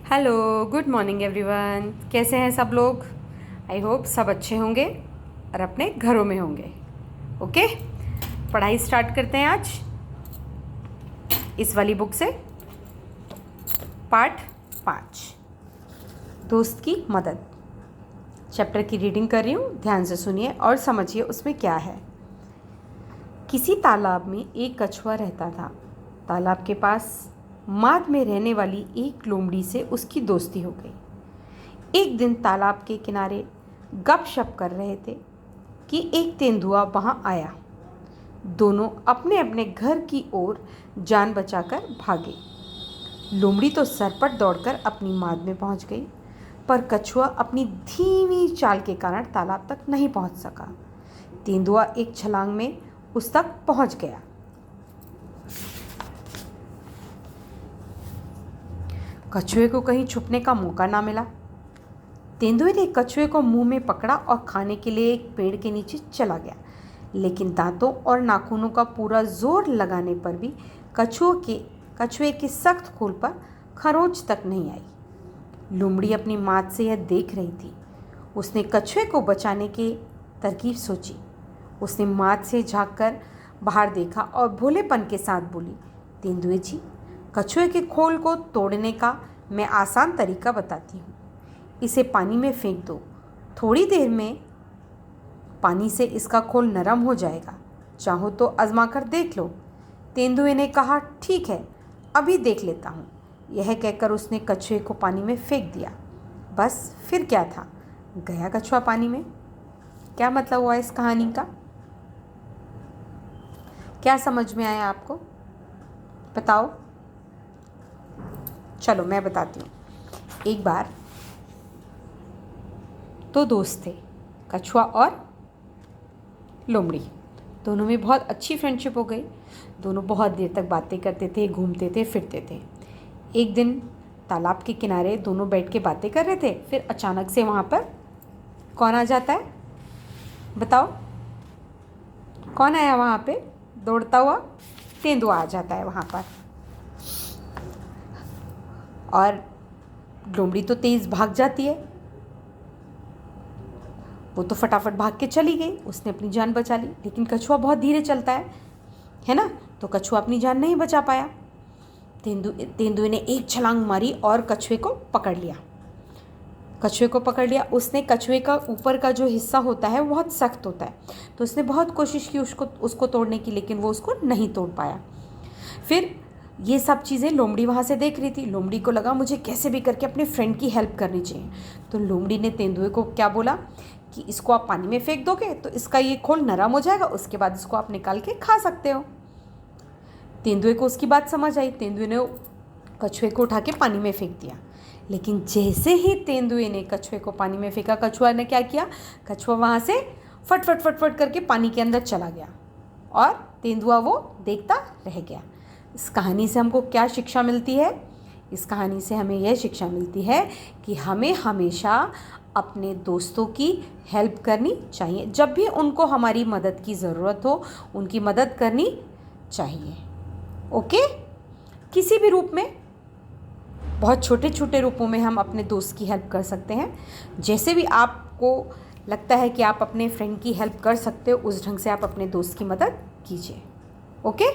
Hello, good morning everyone. कैसे हैं सब लोग? आई होप सब अच्छे होंगे और अपने घरों में होंगे। ओके, पढ़ाई स्टार्ट करते हैं आज इस वाली बुक से। पार्ट 5, दोस्त की मदद। चैप्टर की रीडिंग कर रही हूँ, ध्यान से सुनिए और समझिए उसमें क्या है। किसी तालाब में एक कछुआ रहता था। तालाब के पास माद में रहने वाली एक लोमड़ी से उसकी दोस्ती हो गई। एक दिन तालाब के किनारे गपशप कर रहे थे कि एक तेंदुआ वहां आया। दोनों अपने अपने घर की ओर जान बचाकर भागे। लोमड़ी तो सरपट दौड़कर अपनी माद में पहुंच गई, पर कछुआ अपनी धीमी चाल के कारण तालाब तक नहीं पहुंच सका। तेंदुआ एक छलांग में उस तक पहुंच गया। कछुए को कहीं छुपने का मौका ना मिला। तेंदुए ने कछुए को मुंह में पकड़ा और खाने के लिए एक पेड़ के नीचे चला गया, लेकिन दांतों और नाखूनों का पूरा जोर लगाने पर भी कछुए के सख्त खोल पर खरोंच तक नहीं आई। लोमड़ी अपनी मात से यह देख रही थी। उसने कछुए को बचाने की तरकीब सोची। उसने मात से झांककर बाहर देखा और भोलेपन के साथ बोली, तेंदुए जी, कछुए के खोल को तोड़ने का मैं आसान तरीका बताती हूँ। इसे पानी में फेंक दो। थोड़ी देर में पानी से इसका खोल नरम हो जाएगा। चाहो तो आजमा कर देख लो। तेंदुए ने कहा, ठीक है, अभी देख लेता हूँ। यह कहकर उसने कछुए को पानी में फेंक दिया। बस फिर क्या था, गया कछुआ पानी में। क्या मतलब हुआ इस कहानी का? क्या समझ में आया आपको? बताओ। चलो मैं बताती हूँ। एक बार दो दोस्त थे, कछुआ और लोमड़ी। दोनों में बहुत अच्छी फ्रेंडशिप हो गई। दोनों बहुत देर तक बातें करते थे, घूमते थे, फिरते थे। एक दिन तालाब के किनारे दोनों बैठ के बातें कर रहे थे। फिर अचानक से वहाँ पर कौन आ जाता है? बताओ, कौन आया वहाँ पे दौड़ता हुआ? तेंदुआ आ जाता है वहाँ पर। और लोमड़ी तो तेज़ भाग जाती है। वो तो फटाफट भाग के चली गई, उसने अपनी जान बचा ली। लेकिन कछुआ बहुत धीरे चलता है ना, तो कछुआ अपनी जान नहीं बचा पाया। तेंदुए ने एक छलांग मारी और कछुए को पकड़ लिया। उसने कछुए का ऊपर का जो हिस्सा होता है वो बहुत सख्त होता है, तो उसने बहुत कोशिश की उसको तोड़ने की, लेकिन वो उसको नहीं तोड़ पाया। फिर ये सब चीज़ें लोमड़ी वहाँ से देख रही थी। लोमड़ी को लगा मुझे कैसे भी करके अपने फ्रेंड की हेल्प करनी चाहिए। तो लोमड़ी ने तेंदुए को क्या बोला कि इसको आप पानी में फेंक दोगे तो इसका ये खोल नरम हो जाएगा, उसके बाद इसको आप निकाल के खा सकते हो। तेंदुए को उसकी बात समझ आई। तेंदुए ने कछुए को उठा के पानी में फेंक दिया। लेकिन जैसे ही तेंदुए ने कछुए को पानी में फेंका, कछुआ ने क्या किया? कछुआ वहाँ से फट फट फट फट करके पानी के अंदर चला गया और तेंदुआ वो देखता रह गया। इस कहानी से हमको क्या शिक्षा मिलती है? इस कहानी से हमें यह शिक्षा मिलती है कि हमें हमेशा अपने दोस्तों की हेल्प करनी चाहिए। जब भी उनको हमारी मदद की ज़रूरत हो, उनकी मदद करनी चाहिए। ओके? किसी भी रूप में, बहुत छोटे छोटे रूपों में हम अपने दोस्त की हेल्प कर सकते हैं। जैसे भी आपको लगता है कि आप अपने फ्रेंड की हेल्प कर सकते हो, उस ढंग से आप अपने दोस्त की मदद कीजिए। ओके?